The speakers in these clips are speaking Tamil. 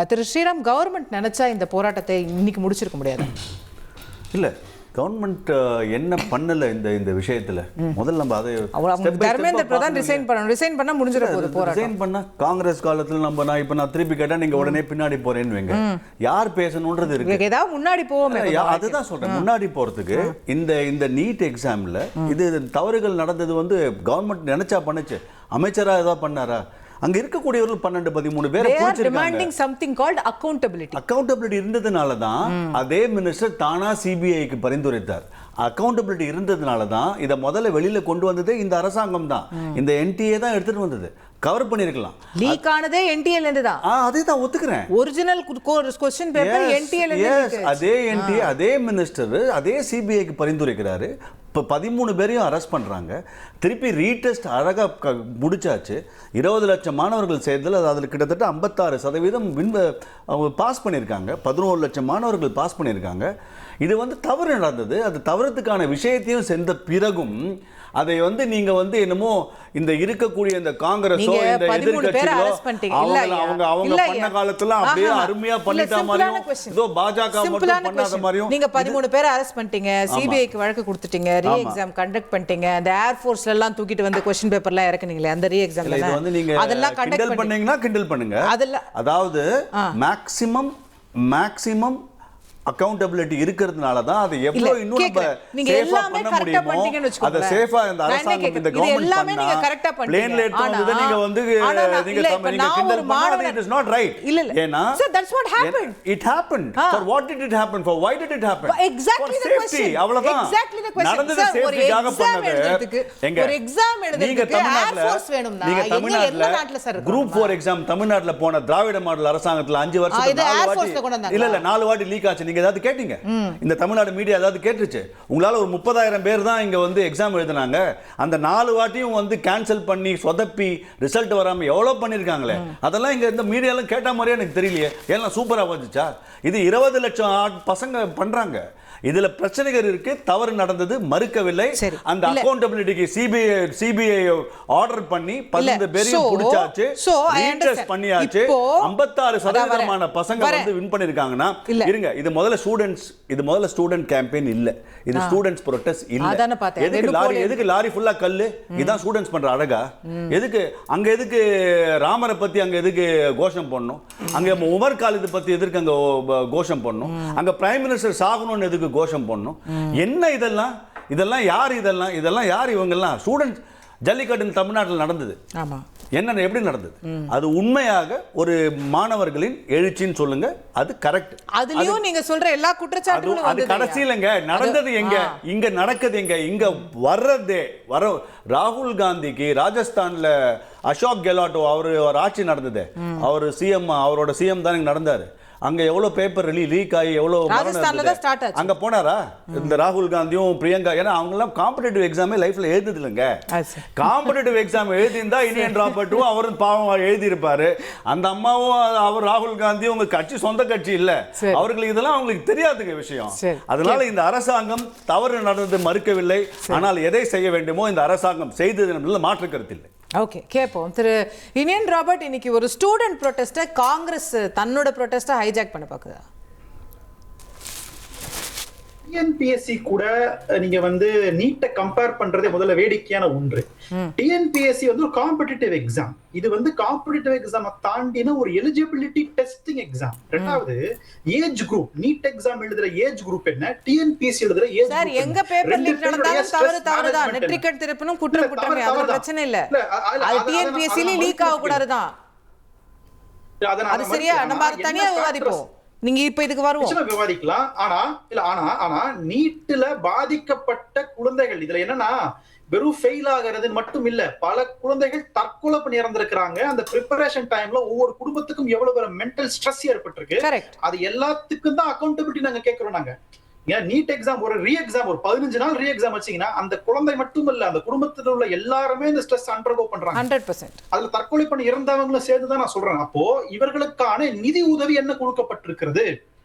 திரு ஸ்ரீராம், கவர்மெண்ட் நினைச்சா இந்த போராட்டத்தை இன்னைக்கு முடிச்சிருக்க முடியாது? இல்லை, கவர்மெண்ட் என்ன பண்ணல இந்த விஷயத்துல? முதல்ல நம்ம அதை தர்மேந்திர பிரதான் ரிசைன் பண்ணா முடிஞ்சிட போகுது போராட்டம். ரிசைன் பண்ணா காங்கிரஸ் காலத்துல நான் திருப்பி கேட்டா நீங்க உடனே பின்னாடி போறேன்னு யார் பேசணும்ன்றது இருக்கு. ஏதாவது முன்னாடி போவோமே, அதுதான் சொல்றேன். முன்னாடி போறதுக்கு இந்த நீட் எக்ஸாம்ல இது தவறுகள் நடந்தது கவர்மெண்ட் நினைச்சா பண்ணுச்சு. அமைச்சரா ஏதாவது பண்ணாரா? அங்க இருக்கக்கூடியவர்கள் 12-13 பேரை demanding something called accountability இருந்ததுனால தான் அதே மினிஸ்டர் தானா சிபிஐக்கு பரிந்துரைத்தார். அக்கௌண்டபிலிட்டி இருந்ததுனால தான் இதை முதல்ல வெளியில கொண்டு வந்ததே இந்த அரசாங்கம் தான். இந்த என்டிஏ தான் எடுத்துட்டு வந்தது. கவர் பண்ணிருக்கலாம். லீக் ஆனதே என்டிஏல இருந்து தான். அதே தான் ஒத்துக்கிறேன். ஒரிஜினல் क्वेश्चन பேப்பர் என்டிஏல இருந்து. அதே என்டிஏ அதே மினிஸ்டர் அதே சிபிஐக்கு பரிந்துரைக்கிறாரு. இப்போ 13 பேரையும் அரெஸ்ட் பண்ணுறாங்க. திருப்பி ரீடெஸ்ட் அழகாக முடிச்சாச்சு. 20 லட்சம் மாணவர்கள் சேர்ந்ததில் அதில் கிட்டத்தட்ட 56% பாஸ் பண்ணியிருக்காங்க. 11 லட்சம் மாணவர்கள் பாஸ் பண்ணியிருக்காங்க. இது தவறு நடந்தது. அது தவறுக்கான விஷயத்தையும் சென்ற பிறகும் அதை நீங்க என்னமோ இந்த இருக்கக்கூடிய இந்த காங்கிரஸோ இந்த எதிர்க்கட்சிகளோ அவங்க பண்ண காலத்துல அப்படியே அருமையா பண்ணிட்ட மாதிரியும் ஏதோ பாஜக மட்டும் பண்ணாத மாதிரியும் நீங்க 13 பேரை அரெஸ்ட் பண்ணிட்டீங்க, சிபிஐக்கு வழக்கு கொடுத்துட்டீங்க, ரீ எக்ஸாம் கண்டக்ட் பண்ணிட்டீங்க, அந்த ஏர் ஃபோர்ஸ்ல எல்லாம் தூக்கிட்டு வந்து क्वेश्चन பேப்பர்லாம் இறக்குனீங்களே அந்த ரீ எக்ஸாம்ல இது நீங்க அதெல்லாம் கண்டக்ட் பண்ணீங்கன்னா கிண்டல் பண்ணுங்க. அதாவது மேக்ஸிமம் அக்கவுண்டபிலிட்டி இருக்கிறதுனால தான் அது எவ்வளவு இன்னும் நம்ம சேஃபா பண்ண முடியுமோ அத சேஃபா இந்த அரசாங்கம் இந்த கவர்மெண்ட் பண்ணா பிளேன்ல எடுத்து நீங்க கிண்டல் பண்ணா it is not right. ஏனா so that's what happened. It happened. For what did it happen? For why did it happen? Exactly the question. அவ்வளவுதான். Exactly the question. நடந்தது சேஃப்டிக்காக பண்ணது. ஒரு எக்ஸாம் எழுதுறதுக்கு ஏர் ஃபோர்ஸ் வேணும்னா எங்க எல்லா நாட்டுல சார் குரூப் 4 எக்ஸாம் தமிழ்நாட்டுல போன திராவிட மாடல் அரசாங்கத்துல 5 வருஷத்துல 4 வாட்டி இல்ல 4 வாட்டி லீக் ஆச்சு. ஏதாவது கேட்டீங்க? இந்த தமிழ்நாடு மீடியா ஏதாவது கேட்டுச்சு? உங்களால ஒரு 30,000 பேர் தான் இங்க எக்ஸாம் எழுதினாங்க. அந்த 4 வாட்டியும் கேன்சல் பண்ணி சொதப்பி ரிசல்ட் வராம எவ்வளவு பண்ணிருக்காங்களே. அதெல்லாம் இங்க இந்த மீடியால கேட்ட மாதிரியே எனக்கு தெரியலையே. எல்லாம் சூப்பரா வந்துச்சா? இது 20 லட்சம் பசங்க பண்றாங்க. இதுல பிரச்சனைகள் இருக்கு. தவறு நடந்தது, மறுக்கவில்லை. அந்த அக்கவுண்டபிலிட்டிக்கு சிபிஐ ஆர்டர் பண்ணி 12 பேரையும் பிடிச்சாச்சு, ரீடெஸ்ட் பண்ணியாச்சு. 56% பசங்க வின் பண்ணிருக்காங்கன்னா இருங்க. இது முதல்ல ஸ்டூடெண்ட் கேம்பெயின் இல்ல, இது ஸ்டூடெண்ட்ஸ் ப்ரொடெஸ்ட் இல்ல. எதுக்கு லாரி ஃபுல்லா கல்லு? இதான் ஸ்டூடெண்ட்ஸ் பண்ற அழகா? எதுக்கு ராமரை பத்தி அங்க எதுக்கு கோஷம் போடணும்? அங்க உமர் காலித் பத்தி எதுக்கு அங்க கோஷம் போடணும்? அங்க பிரைம் மினிஸ்டர் சாகணும்னு எதுக்கு கோஷம் போடணும்? என்ன இதெல்லாம் யார் இவங்கெல்லாம்? ஸ்டூடெண்ட்ஸ் ஜல்லிக்கட்டு தமிழ்நாட்டில் நடந்தது. என்ன எப்படி நடந்தது? அது உண்மையாக ஒரு மாணவர்களின் எழுச்சின்னு சொல்லுங்க, அது கரெக்ட். அதுலயும் நீங்க சொல்ற எல்லா குற்றச்சாட்டுகளும் அது கடைசியிலங்க நடந்தது எங்க? இங்க நடக்குது எங்க? இங்க வர ராகுல் காந்திக்கு ராஜஸ்தான்ல அசோக் கெலாட் அவர் ஆட்சி நடந்தது. அவர் சிஎம், அவரோட சிஎம் தான் நடந்தாரு. அங்க எவ்வளவு பேப்பர் லீக் ஆகி எவ்வளவு அங்க போனாரா இந்த ராகுல் காந்தியும் பிரியங்கா? ஏன்னா அவங்க எல்லாம் காம்படிட்டிவ் எக்ஸாமே லைஃப்ல எழுதுது இல்லைங்க. காம்படிட்டிவ் எக்ஸாம் எழுதியிருந்தா இனியன் ராபர்ட்டும் அவரும் பாவம் எழுதியிருப்பாரு. அந்த அம்மாவும் அவர் ராகுல் காந்தியும் உங்க கட்சி சொந்த கட்சி இல்ல. அவர்களுக்கு இதெல்லாம் அவங்களுக்கு தெரியாதுங்க விஷயம். அதனால இந்த அரசாங்கம் தவறு நடந்தது மறுக்கவில்லை. ஆனால் எதை செய்ய வேண்டுமோ இந்த அரசாங்கம் செய்தது மாற்று கருத்து இல்லை. ஓகே, கேட்போம். திரு இனியன் ராபர்ட், இன்னைக்கு ஒரு ஸ்டூடெண்ட் ப்ரொடெஸ்ட்டை காங்கிரஸ் தன்னோட ப்ரொடெஸ்ட்டை ஹைஜாக் பண்ண பாக்குதா? டிஎன்பிஎஸ்சி கூட நீங்க நீட்டை கம்பேர் பண்றதே முதல்ல வேடிக்கையான ஒன்று. டிஎன்பிஎஸ்சி ஒரு காம்படிட்டிவ் எக்ஸாம். இது காம்படிட்டிவ் எக்ஸாம் தாண்டின ஒரு எலிஜிபிலிட்டி டெஸ்டிங் எக்ஸாம். ரெண்டாவது ஏஜ் குரூப். நீட் எக்ஸாம் எழுதுற ஏஜ் குரூப் என்ன, டிஎன்பிஎஸ்சி எழுதுற ஏஜ் சார் எங்க பேப்பர் லீக் நடந்தாலும் தவறு தான். நெட்ரிகட் திருப்பணும் குற்றம் குற்றமே, அது பிரச்சனை இல்ல. அது டிஎன்பிஎஸ்சி லீக் ஆக கூடாது தான். அது சரியா? நம்ம தனியா விவாதிப்போம். நீங்க இப்ப இதுக்கு வருவோம் விவாதிக்கலாம். ஆனா நீட்ல பாதிக்கப்பட்ட குழந்தைகள் இதுல என்னன்னா வெறும் ஃபெயில் ஆகிறது மட்டும் இல்ல, பல குழந்தைகள் தற்கொலை பண்ணி இறந்திருக்கிறாங்க. அந்த ப்ரிப்பரேஷன் டைம்ல ஒவ்வொரு குடும்பத்துக்கும் எவ்வளவு மென்டல் ஸ்ட்ரெஸ் ஏற்பட்டிருக்கு. அது எல்லாத்துக்கும் தான் அக்கௌண்டபிலிட்டி நாங்க கேட்கிறோம். நாங்க நீட் எக்ஸாம் ஒரு ரீ எக்ஸாம் ஒரு 15 நாள் ரீ எக்ஸாம் வச்சீங்கன்னா அந்த குழந்தை மட்டும் இல்ல, அந்த குடும்பத்தில் உள்ள எல்லாருமே இந்த ஸ்ட்ரெஸ் அண்டர்கோ பண்றாங்க. 100%. அதுல தற்கொலை பண்ணி இறந்தவங்களும் சேர்த்துதான் நான் சொல்றேன். அப்போ இவர்களுக்கான நிதி உதவி என்ன கொடுக்கப்பட்டிருக்கிறது?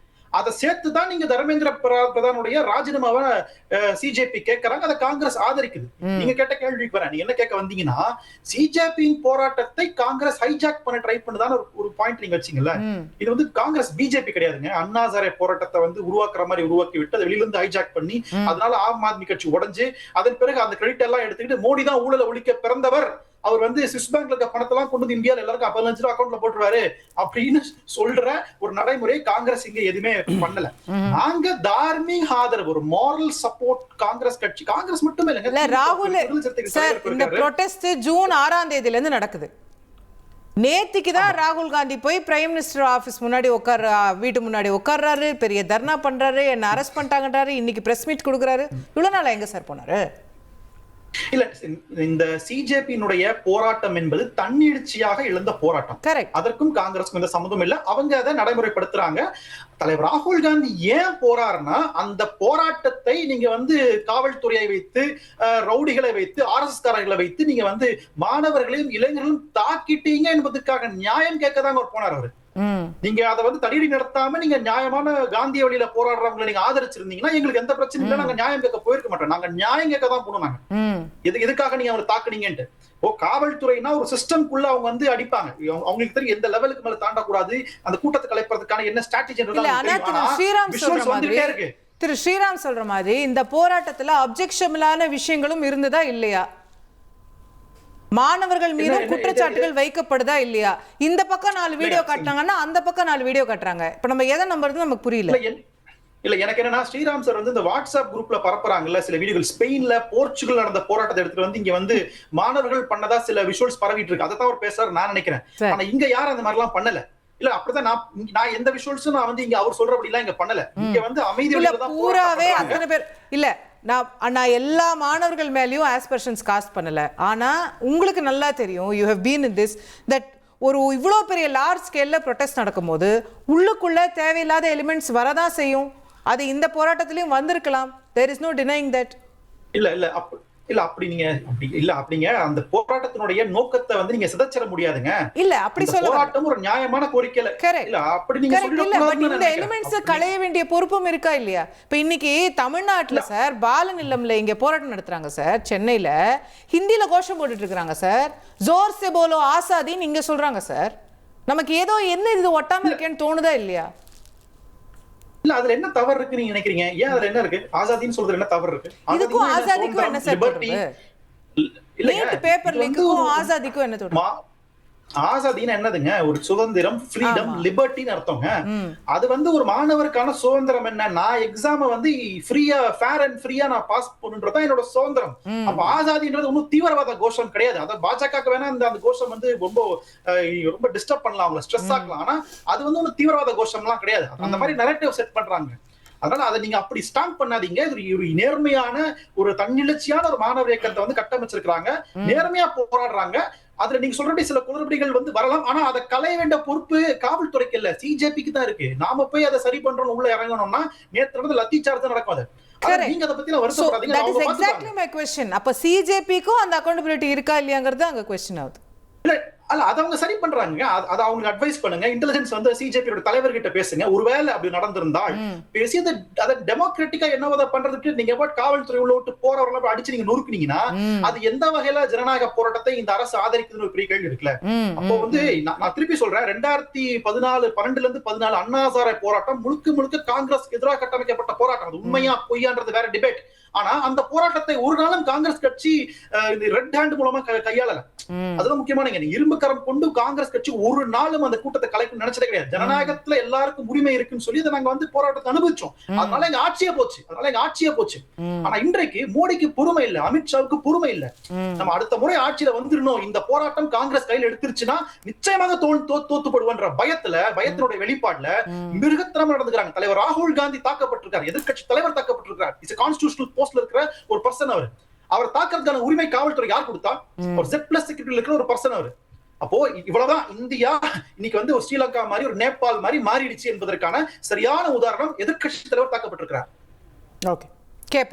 அதை சேர்த்துதான் நீங்க தர்மேந்திர பிரதானுடைய ராஜினாமாவை சிஜேபி கேட்கறாங்க, அதை காங்கிரஸ் ஆதரிக்குது. நீங்க கேட்ட கேள்விக்கு வரேன். நீங்க என்ன கேட்க வந்தீங்கன்னா, சிஜேபியின் போராட்டத்தை காங்கிரஸ் ஹைஜாக் பண்ண ட்ரை பண்ணுதான்னு ஒரு பாயிண்ட் நீங்க வச்சீங்கல்ல. இது வந்து காங்கிரஸ் பிஜேபி கிடையாதுங்க. அண்ணா ஹசாரே போராட்டத்தை வந்து உருவாக்குற மாதிரி உருவாக்கி விட்டு அதை வெளியிலிருந்து ஹைஜாக் பண்ணி அதனால ஆம் ஆத்மி கட்சி உடைஞ்சு அதன் பிறகு அந்த கிரெடிட் எல்லாம் எடுத்துக்கிட்டு மோடி தான் ஊழலை ஒழிக்க பிறந்தவர், அவர் வந்து சுவிஸ் பேங்க்ல இருக்க பணத்தெல்லாம் கொண்டு வந்து இந்தியாவில் எல்லாருக்கும் 15 லட்சம் அக்கௌண்ட்ல போட்டுருவாரு அப்படின்னு சொல்ற ஒரு நடைமுறை காங்கிரஸ் இங்க எதுவுமே பண்ணல. நாங்க தார்மீக ஆதரவு, ஒரு மாரல் சப்போர்ட் காங்கிரஸ் கட்சி, காங்கிரஸ் மட்டுமே இல்ல ராகுல் சார், இந்த ப்ரொடெஸ்ட் ஜூன் 6ஆம் தேதியில இருந்து நடக்குது. நேத்திக்கு தான் ராகுல் காந்தி போய் பிரைம் மினிஸ்டர் ஆபீஸ் முன்னாடி வீட்டு முன்னாடி உட்கார்றாரு, பெரிய தர்ணா பண்றாரு, என்ன அரெஸ்ட் பண்ணிட்டாங்கன்றாரு, இன்னைக்கு பிரஸ் மீட் கொடுக்குறாரு. இவ்வளவு நாளா எங்க சார் போனாரு? இல்ல, இந்த சிஜேபியினுடைய போராட்டம் என்பது தன்னெழுச்சியாக எழுந்த போராட்டம். அதற்கும் காங்கிரஸ்க்கும் எந்த சம்மந்தம் இல்ல. அவங்க அதை நடைமுறைப்படுத்துறாங்க. தலைவர் ராகுல் காந்தி ஏன் போறாருன்னா, அந்த போராட்டத்தை நீங்க வந்து காவல்துறையை வைத்து, ரவுடிகளை வைத்து, ஆர்எஸ்எஸ் காரர்களை வைத்து நீங்க வந்து மாணவர்களையும் இளைஞர்களும் தாக்கிட்டீங்க என்பதற்காக நியாயம் கேட்கதாங்க அவர் போனார். அவரு நீங்க அதை வந்து தடியடி நடத்தாம நீங்க நியாயமான காந்திய வழியில போராடுறவங்களை நீங்க ஆதரிச்சிருந்தீங்கன்னா எங்களுக்கு எந்த பிரச்சனையும் இல்லை, நாங்க நியாயம் கேட்க போயிருக்க மாட்டோம். நாங்க நியாயம் கேட்க தான் போனாங்க. எதுக்காக நீங்க அவரை தாக்குனீங்கன்ட்டு. காவல்துறைனா ஒரு சிஸ்டம்குள்ள அவங்க வந்து அடிப்பாங்க. அவங்களுக்கு தெரியும் எந்த லெவலுக்கு மேல தாண்டக்கூடாது, அந்த கூட்டத்தை கலைப்பதற்கான என்ன ஸ்ட்ராட்டஜி இருக்கு. திரு ஸ்ரீராம் சொல்ற மாதிரி இந்த போராட்டத்துல அப்ஜெக்ஷனபிளான விஷயங்களும் இருந்ததா இல்லையா? மாணவர்கள் மீது குற்றச்சாட்டுகள் வைக்கப்படுதா இல்லையா? இந்த பக்கம் 4 வீடியோ காட்டுறாங்கன்னா அந்த பக்கம் 4 வீடியோ காட்டுறாங்க. இப்ப நம்ம எதை நம்புறது நமக்கு புரியல. இல்ல, எனக்கு என்னன்னா, ஸ்ரீராம் சார் வந்து இந்த வாட்ஸ்அப் குரூப்ல பரப்புறாங்கல்ல சில வீடியோகள், ஸ்பெயின்ல போர்ச்சுகல் நடந்த போராட்டத்தை எடுத்துட்டு வந்து இங்க வந்து மாணவர்கள் பண்ணதா சில விஷுவல்ஸ் பரவிட்டு இருக்கு. அதை தான் அவர் பேசுறாரு நான் நினைக்கிறேன். ஆனா இங்க யாரும் அந்த மாதிரி எல்லாம் பண்ணல. இல்ல, அப்படிதான் நான் எந்த விஷுவல்ஸும் நான் வந்து இங்க அவர் சொல்றபடி எல்லாம் இங்க பண்ணல. இங்க வந்து அமைதியா தான் பூராவே அத்தனை பேர் இல்ல. நான் எல்லா மாணவர்கள் மேலயும் ஆஸ்பெர்ஷன்ஸ் காஸ்ட் பண்ணல. ஆனா உங்களுக்கு நல்லா தெரியும், you have been in this, that ஒரு இவ்வளோ பெரிய லார்ஜ் ஸ்கேல்ல ப்ரொடெஸ்ட் நடக்கும்போது உள்ளுக்குள்ள தேவையில்லாத எலிமெண்ட்ஸ் வரதான் செய்யும். அது இந்த போராட்டத்திலயும் வந்திருக்கலாம். there is no denying that. அப்படிங்க அந்த போராட்டத்தினுடைய நோக்கத்தை வந்து நீங்க சிதைச்சிட முடியாதுங்க. இல்ல, அப்படி சொல்ல போராட்டம் ஒரு நியாயமான கோரிக்கை இல்ல, அப்படி நீங்க சொல்லக்கூடாது. இந்த எலிமெண்ட்ஸ் களைய வேண்டிய பொறுப்பும் இருக்கா இல்லையா? இப்ப இன்னைக்கு தமிழ்நாட்டுல சார் பாலன் இல்லம்ல இங்க போராட்டம் நடத்துறாங்க சார். சென்னையில ஹிந்தில கோஷம் போட்டுட்டு இருக்காங்க சார். ஜோர் சே போலோ ஆசாதின்னு இங்க சொல்றாங்க சார். நமக்கு ஏதோ என்ன இது ஒட்டாம இருக்கேன்னு தோணுதா இல்லையா? இல்ல, அதுல என்ன தவறு இருக்கு நீங்க நினைக்கிறீங்க? ஏன் அதுல என்ன இருக்கு? ஆசாதின்னு சொல்றது என்ன தவறு இருக்கு? இதுக்கும் ஆசாதிக்கும் என்ன சார் தொடர்பு? இல்ல, பேப்பர் லிங்க்குக்கும் ஆசாதிக்கும் என்ன தொடர்பு? ஆசாதினா என்னதுங்க? ஒரு சுதந்திரம், ஃப்ரீடம், லிபர்ட்டின்னு அர்த்தங்க. அது வந்து ஒரு மாணவருக்கான சுதந்திரம். என்ன, நான் எக்ஸாம வந்து ஃப்ரீயா, ஃபேர் அண்ட் ஃப்ரீயா நான் பாஸ் பண்ணுன்றதான் என்னோட சுதந்திரம். அப்ப ஆசாதின்றது ஒன்னும் தீவிரவாத கோஷம் கிடையாது. அத பாஜக வேணா அந்த கோஷம் வந்து ரொம்ப டிஸ்டர்ப் பண்ணலாம், அவங்களை ஸ்ட்ரெஸ் ஆக்கலாம். ஆனா அது வந்து ஒன்னும் தீவிரவாத கோஷம் எல்லாம் கிடையாது. அந்த மாதிரி நரேட்டிவ் செட் பண்றாங்க. அதனால அதை நீங்க அப்படி ஸ்டாம்ப் பண்ணாதீங்க. ஒரு நேர்மையான, ஒரு தன்னெழுச்சியான ஒரு மாணவர் இயக்கத்தை வந்து கட்டமைச்சிருக்காங்க, நேர்மையா போராடுறாங்க. அதுல நீங்க சொல்றபடி சில குளறுபடிகள் வந்து வரலாம். ஆனா அதை களைய வேண்டிய பொறுப்பு காவல்துறைக்கு இல்ல, சிஜேபிக்கு தான் இருக்கு. நாம போய் அதை சரி பண்றோம் உள்ள இறங்கணும்னா நேற்று வந்து லத்தி சார்ஜ் நடக்கும். அது நீங்க அதை பத்தி வருத்தப்படாதீங்க. That is exactly my question. அப்ப சிஜேபிக்கும் அந்த அக்கௌண்டபிலிட்டி இருக்கா இல்லையாங்கிறது அங்க क्वेश्चन ஆகுது. இல்ல, அது அவங்க சரி பண்றாங்க. அது அவங்களுக்கு அட்வைஸ் பண்ணுங்க. இன்டெலிஜென்ஸ் வந்து சிஜேபியோட தலைவர்கிட்ட பேசுங்க. ஒருவேளை அப்படி நடந்திருந்தால் பேசி அதை டெமோக்ராட்டிக்கா என்னவோ பண்றதுக்கு நீங்க காவல்துறை உள்ள விட்டு போறவர்கள் அடிச்சு நீங்க நொறுக்குனீங்கன்னா அது எந்த வகையில ஜனநாயக போராட்டத்தை இந்த அரசு ஆதரிக்குதுன்னு ஒரு பெரிய கேள்வி இருக்குல்ல. அப்போ வந்து நான் திருப்பி சொல்றேன், 2012 இருந்து 14 அண்ணா ஹசாரே போராட்டம் முழுக்க காங்கிரஸ்க்கு எதிராக கட்டமைக்கப்பட்ட போராட்டம். அது உண்மையா பொய்யான்றது வேற டிபேட். ஆனா அந்த போராட்டத்தை ஒரு நாளும் காங்கிரஸ் கட்சி இந்த ரெட் ஹேண்ட் மூலமா கையாளல. அதுதான் முக்கியமான. இரும்பு கரம் கொண்டு காங்கிரஸ் கட்சி ஒரு நாளும் அந்த கூட்டத்தை கலைக்க நினைச்சதே கிடையாது. ஜனநாயகத்துல எல்லாருக்கும் உரிமை இருக்குன்னு சொல்லி நாங்க வந்து போராட்டத்தை அனுபவிச்சோம். அதனால எங்க ஆட்சியே போச்சு. ஆனா இன்றைக்கு மோடிக்கு பொறுமை இல்ல, அமித்ஷாவுக்கு பொறுமை இல்ல. நம்ம அடுத்த முறை ஆட்சியில வந்துடணும், இந்த போராட்டம் காங்கிரஸ் கையில் எடுத்துருச்சுன்னா நிச்சயமாக தோத்துப்படுவன்ற பயத்தினுடைய வெளிப்பாடுல மிருகத்தனமா நடந்துக்கிறாங்க. தலைவர் ராகுல் காந்தி தாக்கப்பட்டிருக்காரு, எதிர்கட்சி தலைவர் தாக்கப்பட்டிருக்காரு. இட்ஸ் கான்ஸ்டிடியூஷனல் போஸ்ட்ல இருக்கிற ஒரு பர்சன். அவர் தாக்கிறதுக்கான உரிமை காவல்துறை யார் கொடுத்தா? ஒரு Z+ செக்யூரிட்டில இருக்கிற ஒரு பர்சன் அவர். அப்போ இவ்வளவுதான் இந்தியா இன்னைக்கு வந்து ஒரு ஸ்ரீலங்கா மாதிரி, ஒரு நேபாள் மாதிரி மாறிடுச்சு என்பதற்கான சரியான உதாரணம் எதிர்கட்சி தலைவர் தாக்கப்பட்டிருக்கிறார். ஓகே, கேப்போம்.